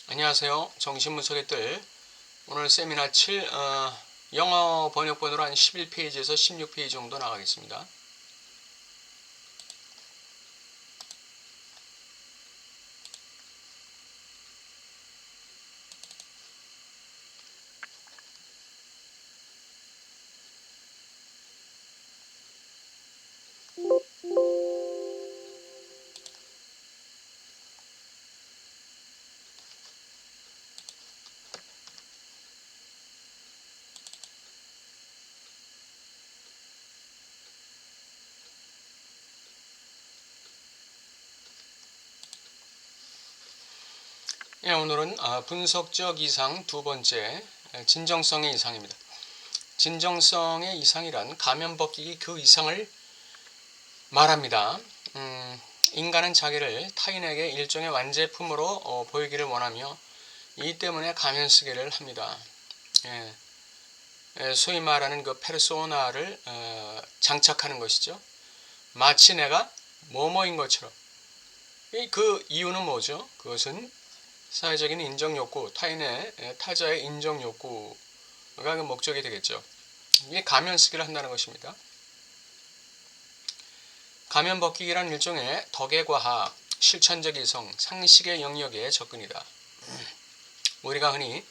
안녕하세요. 정신분석의 뜰. 오늘 세미나 7 영어 번역본으로 한 11페이지에서 16페이지 정도 나가겠습니다. 예, 오늘은 분석적 이상 두 번째, 진정성의 이상입니다. 진정성의 이상이란 가면 벗기기 그 이상을 말합니다. 인간은 자기를 타인에게 일종의 완제품으로 보이기를 원하며 이 때문에 가면 쓰기를 합니다. 소위 말하는 그 페르소나를 장착하는 것이죠. 마치 내가 뭐뭐인 것처럼. 그 이유는 뭐죠? 그것은 사회적인 인정욕구, 타자의 인정욕구가 그 목적이 되겠죠. 이게 가면 쓰기를 한다는 것입니다. 가면 벗기기란 일종의 덕의 과학, 실천적 이성, 상식의 영역의 접근이다. 우리가 흔히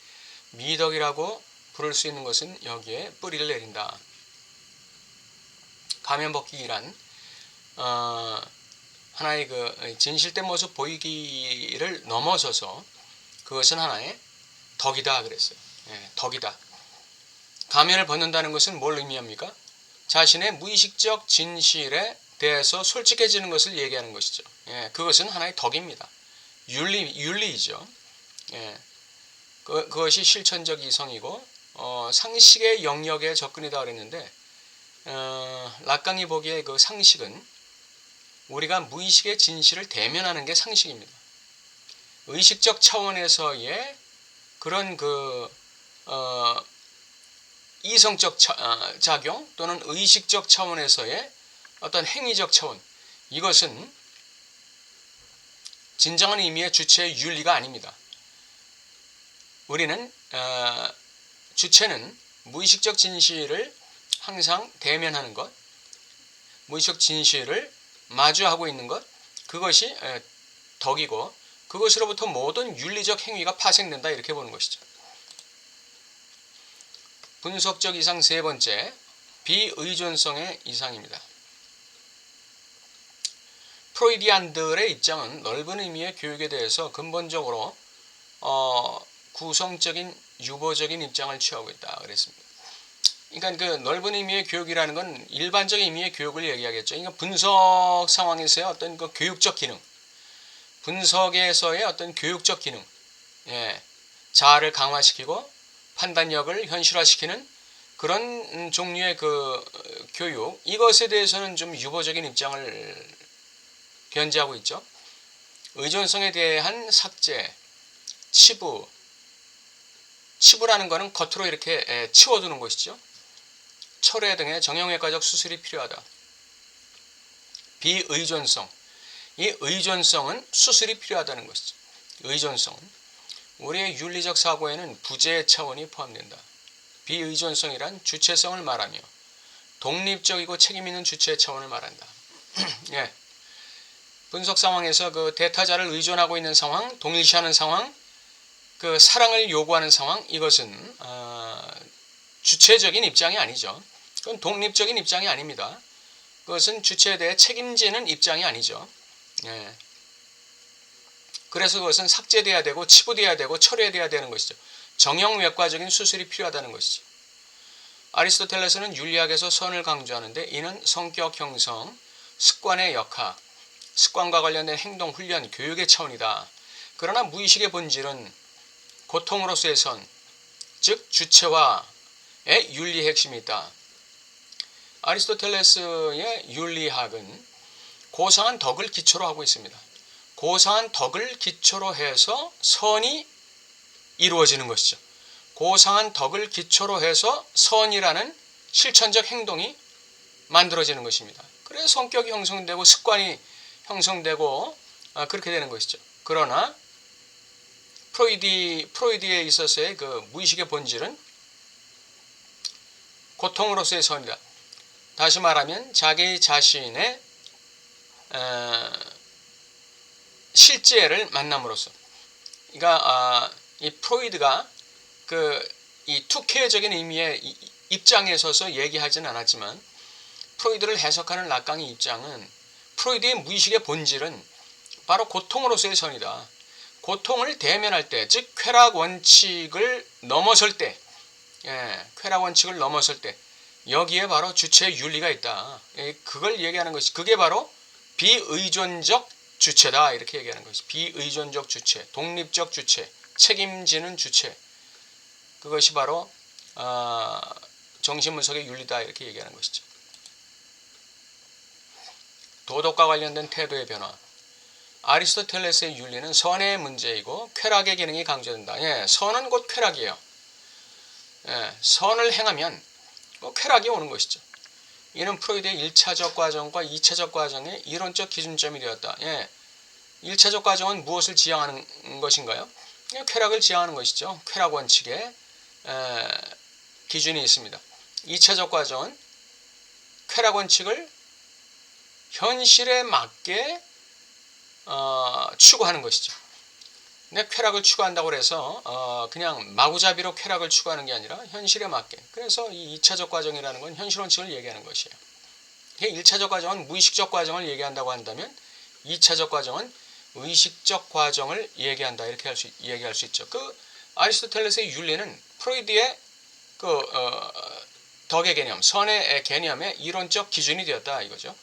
미덕이라고 부를 수 있는 것은 여기에 뿌리를 내린다. 가면 벗기기란 하나의 그 진실된 모습 보이기를 넘어서서 그것은 하나의 덕이다 그랬어요. 덕이다. 가면을 벗는다는 것은 뭘 의미합니까? 자신의 무의식적 진실에 대해서 솔직해지는 것을 얘기하는 것이죠. 그것은 하나의 덕입니다. 윤리이죠. 그것이 실천적 이성이고 상식의 영역에 접근이다 그랬는데 락강이 보기에 그 상식은 우리가 무의식의 진실을 대면하는 게 상식입니다. 의식적 차원에서의 그런 이성적 작용 또는 의식적 차원에서의 어떤 행위적 차원, 이것은 진정한 의미의 주체의 윤리가 아닙니다. 우리는 주체는 무의식적 진실을 항상 대면하는 것, 무의식 진실을 마주하고 있는 것, 그것이 덕이고 그것으로부터 모든 윤리적 행위가 파생된다 이렇게 보는 것이죠. 분석적 이상 세 번째, 비의존성의 이상입니다. 프로이디안들의 입장은 넓은 의미의 교육에 대해서 근본적으로 구성적인 유보적인 입장을 취하고 있다 그랬습니다. 그러니까 그 넓은 의미의 교육이라는 건 일반적인 의미의 교육을 얘기하겠죠. 그러니까 분석 상황에서의 어떤 그 교육적 기능, 분석에서의 어떤 교육적 기능, 자아를 강화시키고 판단력을 현실화시키는 그런 종류의 그 교육, 이것에 대해서는 좀 유보적인 입장을 견지하고 있죠. 의존성에 대한 삭제, 치부라는 것은 겉으로 이렇게 치워두는 것이죠. 철회 등의 정형외과적 수술이 필요하다. 비의존성, 이 의존성은 수술이 필요하다는 것이죠. 의존성은 우리의 윤리적 사고에는 부재 차원이 포함된다. 비의존성이란 주체성을 말하며 독립적이고 책임있는 주체 차원을 말한다. 분석 상황에서 그 대타자를 의존하고 있는 상황, 동일시하는 상황, 그 사랑을 요구하는 상황, 이것은 주체적인 입장이 아니죠. 그건 독립적인 입장이 아닙니다. 그것은 주체에 대해 책임지는 입장이 아니죠. 그래서 그것은 삭제돼야 되고 치부돼야 되고 철회돼야 되는 것이죠. 정형외과적인 수술이 필요하다는 것이죠. 아리스토텔레스는 윤리학에서 선을 강조하는데 이는 성격 형성, 습관의 역학, 습관과 관련된 행동, 훈련, 교육의 차원이다. 그러나 무의식의 본질은 고통으로서의 선, 즉 주체화의 윤리의 핵심이 있다. 아리스토텔레스의 윤리학은 고상한 덕을 기초로 하고 있습니다. 고상한 덕을 기초로 해서 선이 이루어지는 것이죠. 고상한 덕을 기초로 해서 선이라는 실천적 행동이 만들어지는 것입니다. 그래서 성격이 형성되고 습관이 형성되고 그렇게 되는 것이죠. 그러나 프로이드에 있어서의 그 무의식의 본질은 고통으로서의 선이다. 다시 말하면 자기 자신의 실제를 만남으로써. 그러니까 이 프로이드가 이 투쾌적인 의미의 입장에 서서 얘기하지는 않았지만 프로이드를 해석하는 락강의 입장은 프로이드의 무의식의 본질은 바로 고통으로서의 선이다. 고통을 대면할 때, 즉 쾌락 원칙을 넘어설 때, 쾌락 원칙을 넘어설 때 여기에 바로 주체의 윤리가 있다. 그걸 얘기하는 것이, 그게 바로 비의존적 주체다, 이렇게 얘기하는 것이. 비의존적 주체, 독립적 주체, 책임지는 주체, 그것이 바로 정신분석의 윤리다, 이렇게 얘기하는 것이죠. 도덕과 관련된 태도의 변화. 아리스토텔레스의 윤리는 선의 문제이고 쾌락의 기능이 강조된다. 선은 곧 쾌락이에요. 선을 행하면 쾌락이 오는 것이죠. 이는 프로이드의 1차적 과정과 2차적 과정의 이론적 기준점이 되었다. 1차적 과정은 무엇을 지향하는 것인가요? 쾌락을 지향하는 것이죠. 쾌락 원칙의 기준이 있습니다. 2차적 과정은 쾌락 원칙을 현실에 맞게 추구하는 것이죠. 근데 쾌락을 추구한다고 해서 그냥 마구잡이로 쾌락을 추구하는 게 아니라 현실에 맞게. 그래서 이 2차적 과정이라는 건 현실 원칙을 얘기하는 것이에요. 1차적 과정은 무의식적 과정을 얘기한다고 한다면 2차적 과정은 의식적 과정을 얘기한다, 이렇게 얘기할 수 있죠. 아리스토텔레스의 윤리는 프로이드의 덕의 개념, 선의 개념의 이론적 기준이 되었다, 이거죠.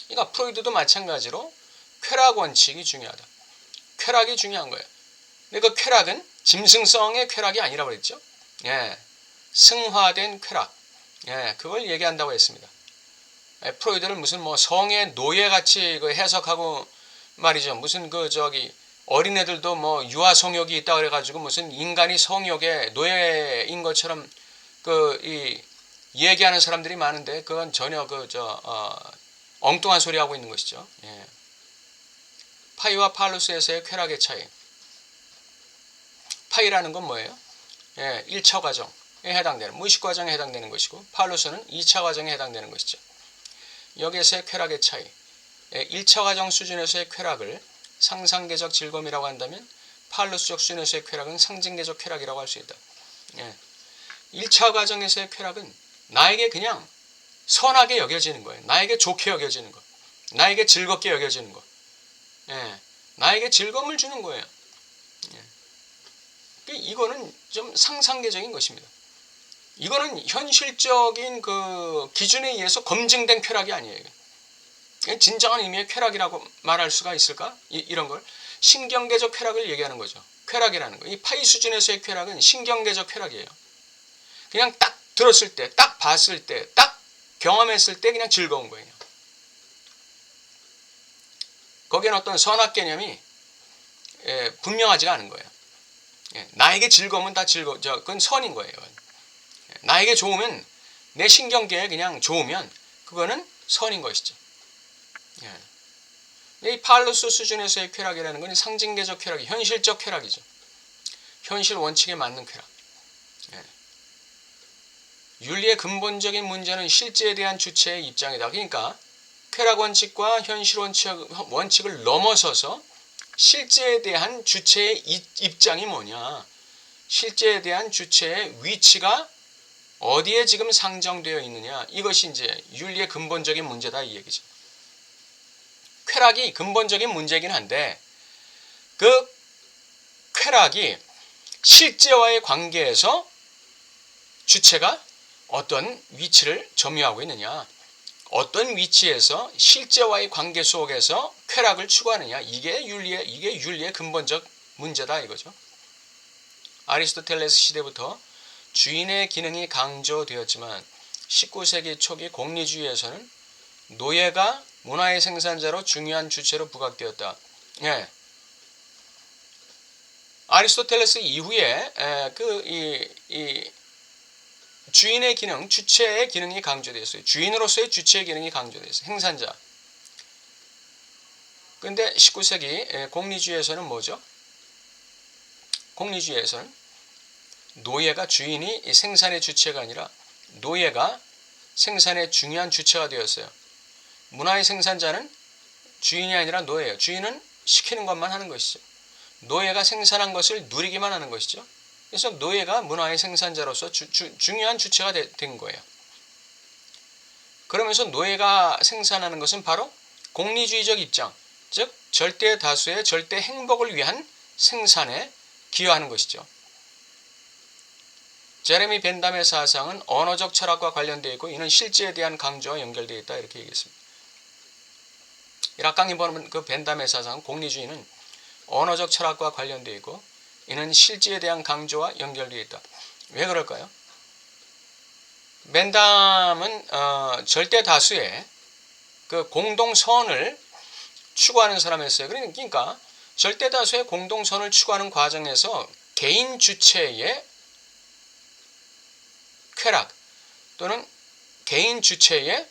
그러니까 프로이드도 마찬가지로 쾌락 원칙이 중요하다. 쾌락이 중요한 거예요. 근데 그 쾌락은 짐승성의 쾌락이 아니라고 그랬죠. 승화된 쾌락. 그걸 얘기한다고 했습니다. 프로이드를 무슨 성의 노예같이 해석하고 말이죠. 무슨 어린애들도 유아 성욕이 있다 그래가지고 무슨 인간이 성욕의 노예인 것처럼 얘기하는 사람들이 많은데 그건 전혀 엉뚱한 소리 하고 있는 것이죠. 파이와 팔루스에서의 쾌락의 차이. 파이라는 건 뭐예요? 1차 과정에 해당되는, 무의식 과정에 해당되는 것이고, 팔루스는 2차 과정에 해당되는 것이죠. 여기에서의 쾌락의 차이. 1차 과정 수준에서의 쾌락을 상상계적 즐거움이라고 한다면 팔루스적 수준에서의 쾌락은 상징계적 쾌락이라고 할 수 있다. 1차 과정에서의 쾌락은 나에게 그냥 선하게 여겨지는 거예요. 나에게 좋게 여겨지는 거. 나에게 즐겁게 여겨지는 거. 나에게 즐거움을 주는 거예요. 이거는 좀 상상계적인 것입니다. 이거는 현실적인 기준에 의해서 검증된 쾌락이 아니에요. 진정한 의미의 쾌락이라고 말할 수가 있을까? 이런 걸 신경계적 쾌락을 얘기하는 거죠. 쾌락이라는 거. 이 파이 수준에서의 쾌락은 신경계적 쾌락이에요. 그냥 딱 들었을 때, 딱 봤을 때, 딱 경험했을 때 그냥 즐거운 거예요. 거기에는 어떤 선악 개념이 분명하지가 않은 거예요. 나에게 즐거움은 다 그건 선인 거예요. 나에게 좋으면, 내 신경계에 그냥 좋으면 그거는 선인 것이죠. 이 팔루스 수준에서의 쾌락이라는 건 상징계적 쾌락이, 현실적 쾌락이죠. 현실 원칙에 맞는 쾌락. 윤리의 근본적인 문제는 실제에 대한 주체의 입장이다. 그러니까 쾌락 원칙과 현실 원칙을 넘어서서 실제에 대한 주체의 입장이 뭐냐, 실제에 대한 주체의 위치가 어디에 지금 상정되어 있느냐, 이것이 이제 윤리의 근본적인 문제다, 이 얘기죠. 쾌락이 근본적인 문제이긴 한데 그 쾌락이 실제와의 관계에서 주체가 어떤 위치를 점유하고 있느냐, 어떤 위치에서 실제와의 관계 속에서 쾌락을 추구하느냐, 이게 윤리의 근본적 문제다, 이거죠. 아리스토텔레스 시대부터 주인의 기능이 강조되었지만 19세기 초기 공리주의에서는 노예가 문화의 생산자로 중요한 주체로 부각되었다. 아리스토텔레스 이후에 주인의 기능, 주체의 기능이 강조되었어요. 주인으로서의 주체의 기능이 강조되었어요. 행산자. 그런데 19세기 공리주의에서는 뭐죠? 공리주의에서는 노예가 주인이 이 생산의 주체가 아니라 노예가 생산의 중요한 주체가 되었어요. 문화의 생산자는 주인이 아니라 노예예요. 주인은 시키는 것만 하는 것이죠. 노예가 생산한 것을 누리기만 하는 것이죠. 그래서 노예가 문화의 생산자로서 중요한 주체가 된 거예요. 그러면서 노예가 생산하는 것은 바로 공리주의적 입장, 즉 절대 다수의 절대 행복을 위한 생산에 기여하는 것이죠. 제레미 벤담의 사상은 언어적 철학과 관련되어 있고 이는 실제에 대한 강조와 연결되어 있다 이렇게 얘기했습니다. 락강이 보는 그 벤담의 사상, 공리주의는 언어적 철학과 관련되어 있고 이는 실제에 대한 강조와 연결되어 있다. 왜 그럴까요? 벤담은 절대 다수의 그 공동선을 추구하는 사람이었어요. 그러니까 절대 다수의 공동선을 추구하는 과정에서 개인 주체의 쾌락 또는 개인 주체의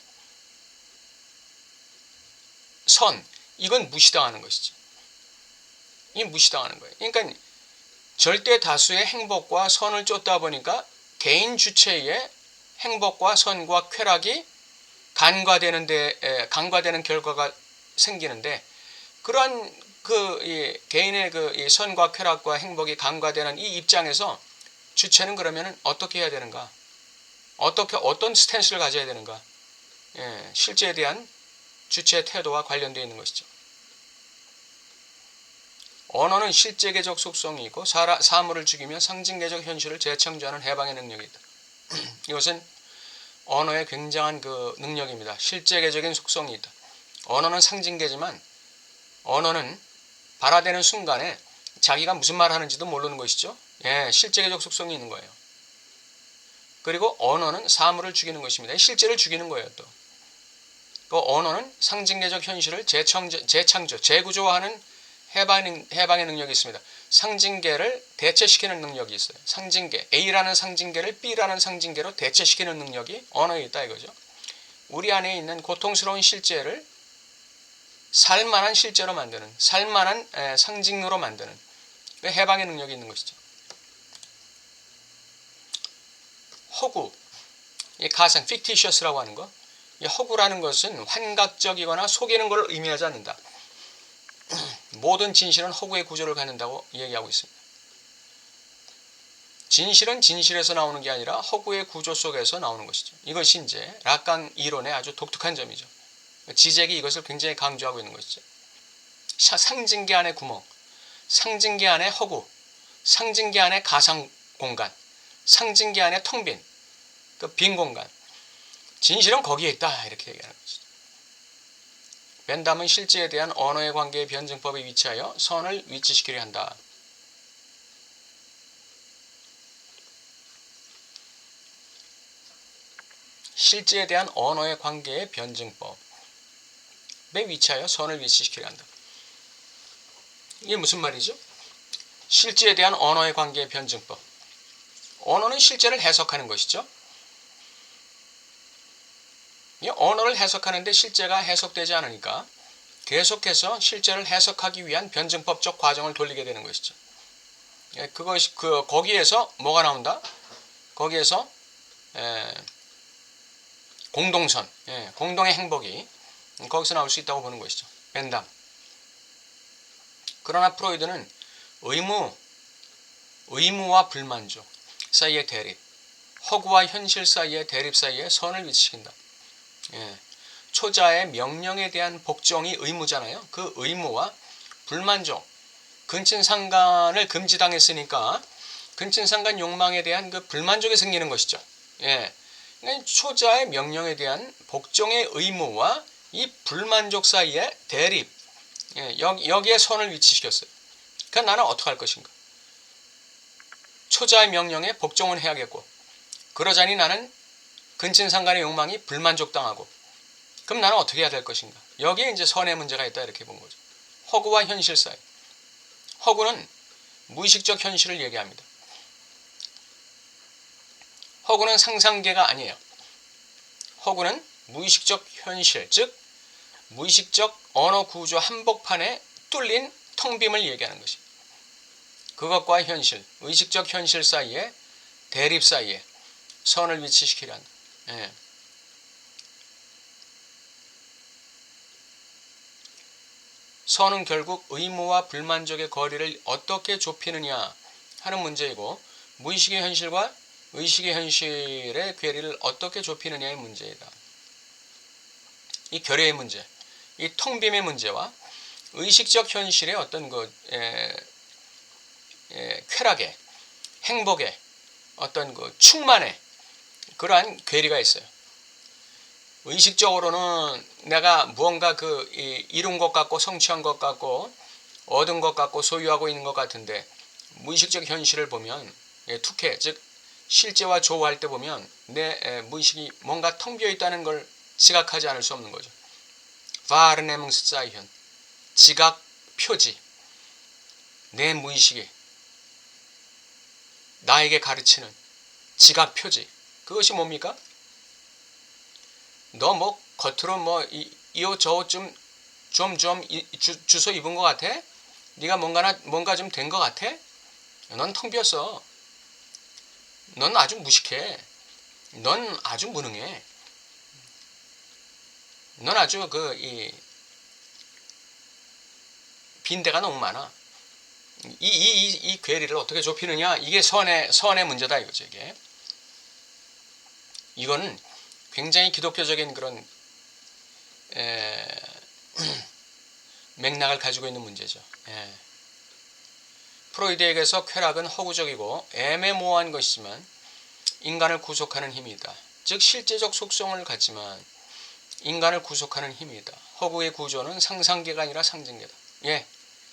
선, 이건 무시당하는 것이죠. 이 무시당하는 거예요. 그러니까 절대 다수의 행복과 선을 쫓다 보니까 개인 주체의 행복과 선과 쾌락이 간과되는 결과가 생기는데, 그러한 개인의 이 선과 쾌락과 행복이 간과되는 이 입장에서 주체는 그러면 어떻게 해야 되는가? 어떤 스탠스를 가져야 되는가? 실제에 대한 주체의 태도와 관련되어 있는 것이죠. 언어는 실제계적 속성이 있고 사물을 죽이며 상징계적 현실을 재창조하는 해방의 능력이 있다. 이것은 언어의 굉장한 그 능력입니다. 실제계적인 속성이 있다. 언어는 상징계지만 언어는 발화되는 순간에 자기가 무슨 말을 하는지도 모르는 것이죠. 실제계적 속성이 있는 거예요. 그리고 언어는 사물을 죽이는 것입니다. 실제를 죽이는 거예요. 또 그 언어는 상징계적 현실을 재창조, 재구조화하는 해방의 능력이 있습니다. 상징계를 대체시키는 능력이 있어요. 상징계, A라는 상징계를 B라는 상징계로 대체시키는 능력이 언어에 있다 이거죠. 우리 안에 있는 고통스러운 실제를 살만한 실제로 만드는, 살만한 상징으로 만드는 해방의 능력이 있는 것이죠. 허구, 이 가상, fictitious라고 하는 것, 이 허구라는 것은 환각적이거나 속이는 것을 의미하지 않는다. 모든 진실은 허구의 구조를 갖는다고 얘기하고 있습니다. 진실은 진실에서 나오는 게 아니라 허구의 구조 속에서 나오는 것이죠. 이것이 이제 락강 이론의 아주 독특한 점이죠. 지적이 이것을 굉장히 강조하고 있는 것이죠. 상징계 안의 구멍, 상징계 안의 허구, 상징계 안의 가상 공간, 상징계 안의 텅 빈, 그 빈 공간. 진실은 거기에 있다 이렇게 얘기하는 것이죠. 벤담은 실제에 대한 언어의 관계의 변증법에 위치하여 선을 위치시키려 한다. 실제에 대한 언어의 관계의 변증법에 위치하여 선을 위치시키려 한다. 이게 무슨 말이죠? 실제에 대한 언어의 관계의 변증법. 언어는 실제를 해석하는 것이죠. 이 언어를 해석하는데 실제가 해석되지 않으니까 계속해서 실제를 해석하기 위한 변증법적 과정을 돌리게 되는 것이죠. 거기에서 뭐가 나온다? 거기에서 공동선, 공동의 행복이 거기서 나올 수 있다고 보는 것이죠. 벤담. 그러나 프로이드는 의무와 불만족 사이의 대립, 허구와 현실 사이의 대립 사이에 선을 위치시킨다. 초자의 명령에 대한 복종이 의무잖아요. 그 의무와 불만족, 근친상간을 금지당했으니까 근친상간 욕망에 대한 그 불만족이 생기는 것이죠. 그러니까 초자의 명령에 대한 복종의 의무와 이 불만족 사이의 대립, 여기에 선을 위치시켰어요. 그러니까 나는 어떻게 할 것인가? 초자의 명령에 복종은 해야겠고, 그러자니 나는 근친상간의 욕망이 불만족당하고, 그럼 나는 어떻게 해야 될 것인가? 여기에 이제 선의 문제가 있다 이렇게 본 거죠. 허구와 현실 사이. 허구는 무의식적 현실을 얘기합니다. 허구는 상상계가 아니에요. 허구는 무의식적 현실, 즉 무의식적 언어 구조 한복판에 뚫린 텅 빔을 얘기하는 것입니다. 그것과 현실, 의식적 현실 사이에 대립 사이에 선을 위치시키라 한다. 예. 선은 결국 의무와 불만족의 거리를 어떻게 좁히느냐 하는 문제이고, 무의식의 현실과 의식의 현실의 괴리를 어떻게 좁히느냐의 문제이다. 이 결여의 문제, 이 텅빔의 문제와 의식적 현실의 어떤 쾌락의, 행복의, 어떤 충만의 그러한 괴리가 있어요. 의식적으로는 내가 무언가 이룬 것 같고 성취한 것 같고 얻은 것 같고 소유하고 있는 것 같은데, 무의식적 현실을 보면 투케, 즉 실제와 조화할 때 보면 내 무의식이 뭔가 텅 비어 있다는 걸 지각하지 않을 수 없는 거죠. 바르네뭉스자이현, 지각 표지. 내 무의식이 나에게 가르치는 지각 표지. 그것이 뭡니까? 너 뭐 겉으로 뭐 이 옷 저 옷 좀 주워 입은 것 같아? 네가 뭔가 좀 된 것 같아? 넌 텅 비었어. 넌 아주 무식해. 넌 아주 무능해. 넌 아주 빈대가 너무 많아. 이 괴리를 어떻게 좁히느냐? 이게 선의 문제다 이거죠, 이게. 이거는 굉장히 기독교적인 그런 맥락을 가지고 있는 문제죠. 예. 프로이드에게서 쾌락은 허구적이고 애매모호한 것이지만 인간을 구속하는 힘이다. 즉 실제적 속성을 갖지만 인간을 구속하는 힘이다. 허구의 구조는 상상계가 아니라 상징계다. 예.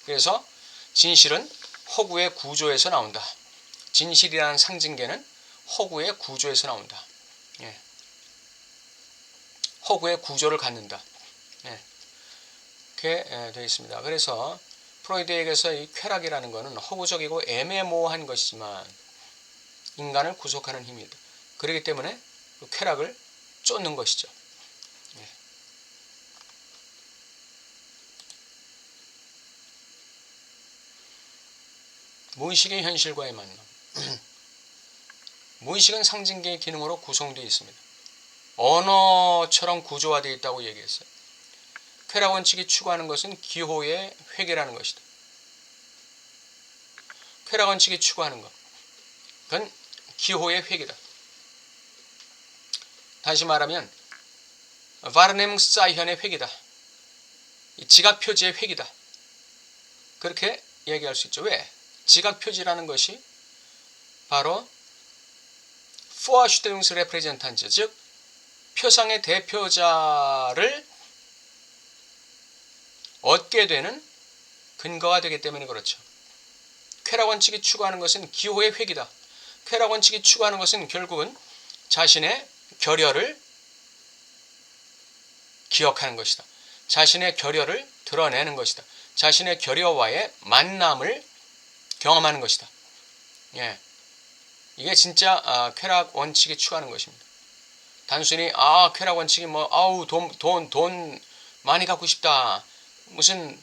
그래서 진실은 허구의 구조에서 나온다. 진실이라는 상징계는 허구의 구조에서 나온다. 예. 허구의 구조를 갖는다. 예. 이렇게 되어 있습니다. 그래서 프로이드에게서 이 쾌락이라는 것은 허구적이고 애매모호한 것이지만 인간을 구속하는 힘이다. 그렇기 때문에 그 쾌락을 쫓는 것이죠. 예. 무의식의 현실과의 만남. 무의식은 상징계의 기능으로 구성되어 있습니다. 언어처럼 구조화되어 있다고 얘기했어요. 쾌락 원칙이 추구하는 것은 기호의 회개라는 것이다. 쾌락 원칙이 추구하는 것, 그건 기호의 회개다. 다시 말하면 바르넴사이현의 회개다. 지각 표지의 회개다. 그렇게 얘기할 수 있죠. 왜? 지각 표지라는 것이 바로 포아슈테융스 레프레젠탄트, 즉 표상의 대표자를 얻게 되는 근거가 되기 때문에 그렇죠. 쾌락 원칙이 추구하는 것은 기호의 회귀다. 쾌락 원칙이 추구하는 것은 결국은 자신의 결여를 기억하는 것이다. 자신의 결여를 드러내는 것이다. 자신의 결여와의 만남을 경험하는 것이다. 예. 이게 진짜 쾌락 원칙이 추구하는 것입니다. 단순히 쾌락 원칙이 뭐 돈 많이 갖고 싶다. 무슨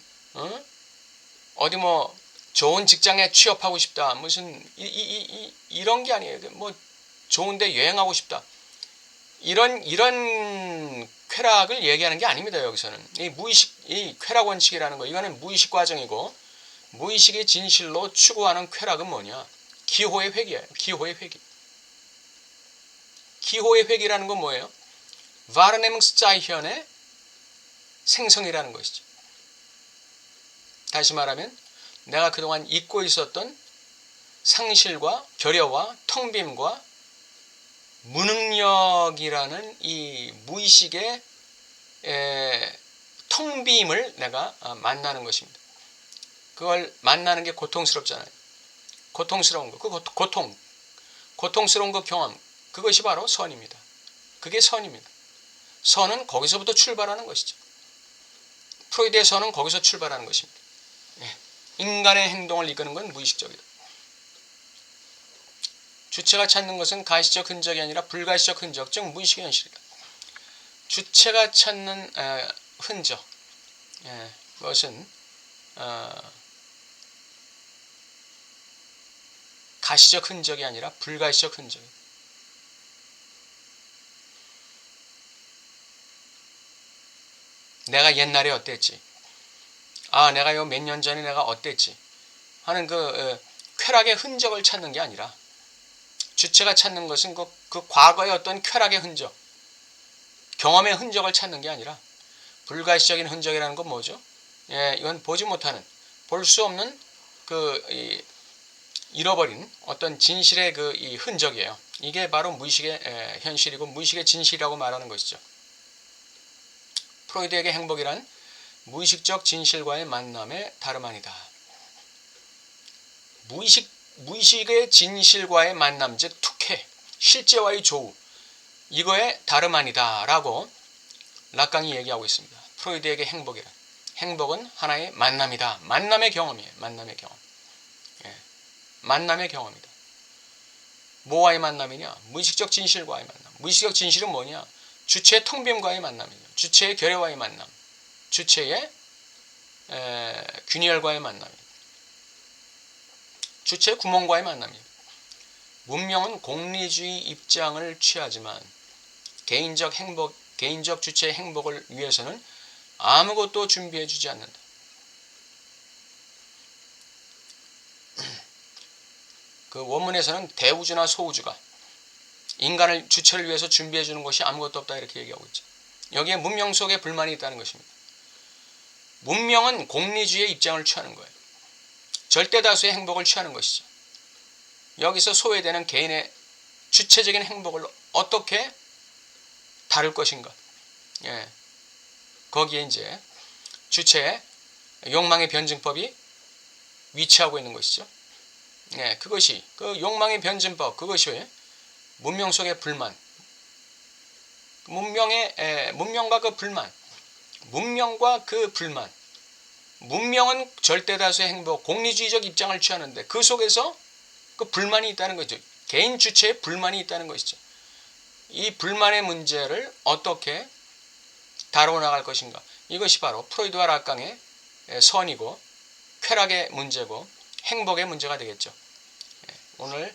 어디 뭐 좋은 직장에 취업하고 싶다. 무슨 이런 게 아니에요. 뭐 좋은데 여행하고 싶다. 이런 쾌락을 얘기하는 게 아닙니다. 여기서는 이 쾌락 원칙이라는 거, 이거는 무의식 과정이고, 무의식의 진실로 추구하는 쾌락은 뭐냐? 기호의 회귀예요. 기호의 회귀. 기호의 회귀라는 건 뭐예요? 바르넴스자이현의 생성이라는 것이죠. 다시 말하면 내가 그동안 잊고 있었던 상실과 결여와 텅빔과 무능력이라는 이 무의식의 텅빔을 내가 만나는 것입니다. 그걸 만나는 게 고통스럽잖아요. 고통스러운 거, 그 고통스러운 그 경험, 그것이 바로 선입니다. 그게 선입니다. 선은 거기서부터 출발하는 것이죠. 프로이드의 선은 거기서 출발하는 것입니다. 인간의 행동을 이끄는 건 무의식적이다. 주체가 찾는 것은 가시적 흔적이 아니라 불가시적 흔적, 즉 무의식의 현실이다. 주체가 찾는 흔적, 그것은 가시적 흔적이 아니라 불가시적 흔적. 내가 옛날에 어땠지? 아, 내가 요 몇 년 전에 내가 어땠지? 하는 쾌락의 흔적을 찾는 게 아니라 주체가 찾는 것은 그 과거의 어떤 쾌락의 흔적, 경험의 흔적을 찾는 게 아니라 불가시적인 흔적이라는 건 뭐죠? 예, 이건 보지 못하는, 볼 수 없는 잃어버린 어떤 진실의 이 흔적이에요. 이게 바로 무의식의 현실이고 무의식의 진실이라고 말하는 것이죠. 프로이드에게 행복이란 무의식적 진실과의 만남의 다름 아니다. 무의식의 진실과의 만남, 즉 투쾌, 실제와의 조우, 이거의 다름 아니다 라고 락강이 얘기하고 있습니다. 프로이드에게 행복이란, 행복은 하나의 만남이다. 만남의 경험이에요. 만남의 경험. 예, 만남의 경험이다. 뭐와의 만남이냐? 무의식적 진실과의 만남. 무의식적 진실은 뭐냐? 주체의 텅빔과의 만남이죠. 주체의 결여와의 만남. 주체의 균열과의 만남이죠. 주체의 구멍과의 만남이에요. 문명은 공리주의 입장을 취하지만 개인적 주체의 행복을 위해서는 아무것도 준비해주지 않는다. 그 원문에서는 대우주나 소우주가 인간을 주체를 위해서 준비해주는 것이 아무것도 없다 이렇게 얘기하고 있죠. 여기에 문명 속에 불만이 있다는 것입니다. 문명은 공리주의의 입장을 취하는 거예요. 절대 다수의 행복을 취하는 것이죠. 여기서 소외되는 개인의 주체적인 행복을 어떻게 다룰 것인가. 예. 거기에 이제 주체의 욕망의 변증법이 위치하고 있는 것이죠. 예, 그것이 그 욕망의 변증법, 그것이 문명 속의 불만, 문명과 그 불만, 문명과 그 불만. 문명은 절대다수의 행복, 공리주의적 입장을 취하는데 그 속에서 그 불만이 있다는 거죠. 개인 주체의 불만이 있다는 것이죠. 이 불만의 문제를 어떻게 다루어 나갈 것인가. 이것이 바로 프로이드와 락강의 선이고 쾌락의 문제고 행복의 문제가 되겠죠. 오늘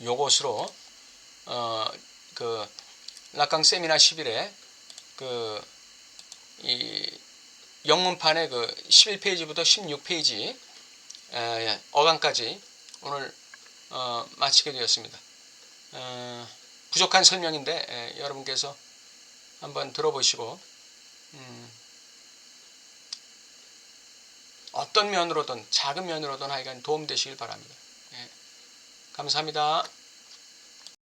요것으로 그 락강 세미나 11에 이 영문판의 11페이지부터 16페이지 어강까지 오늘 마치게 되었습니다. 부족한 설명인데 여러분께서 한번 들어보시고 어떤 면으로든 작은 면으로든 하여간 도움되시길 바랍니다. 감사합니다.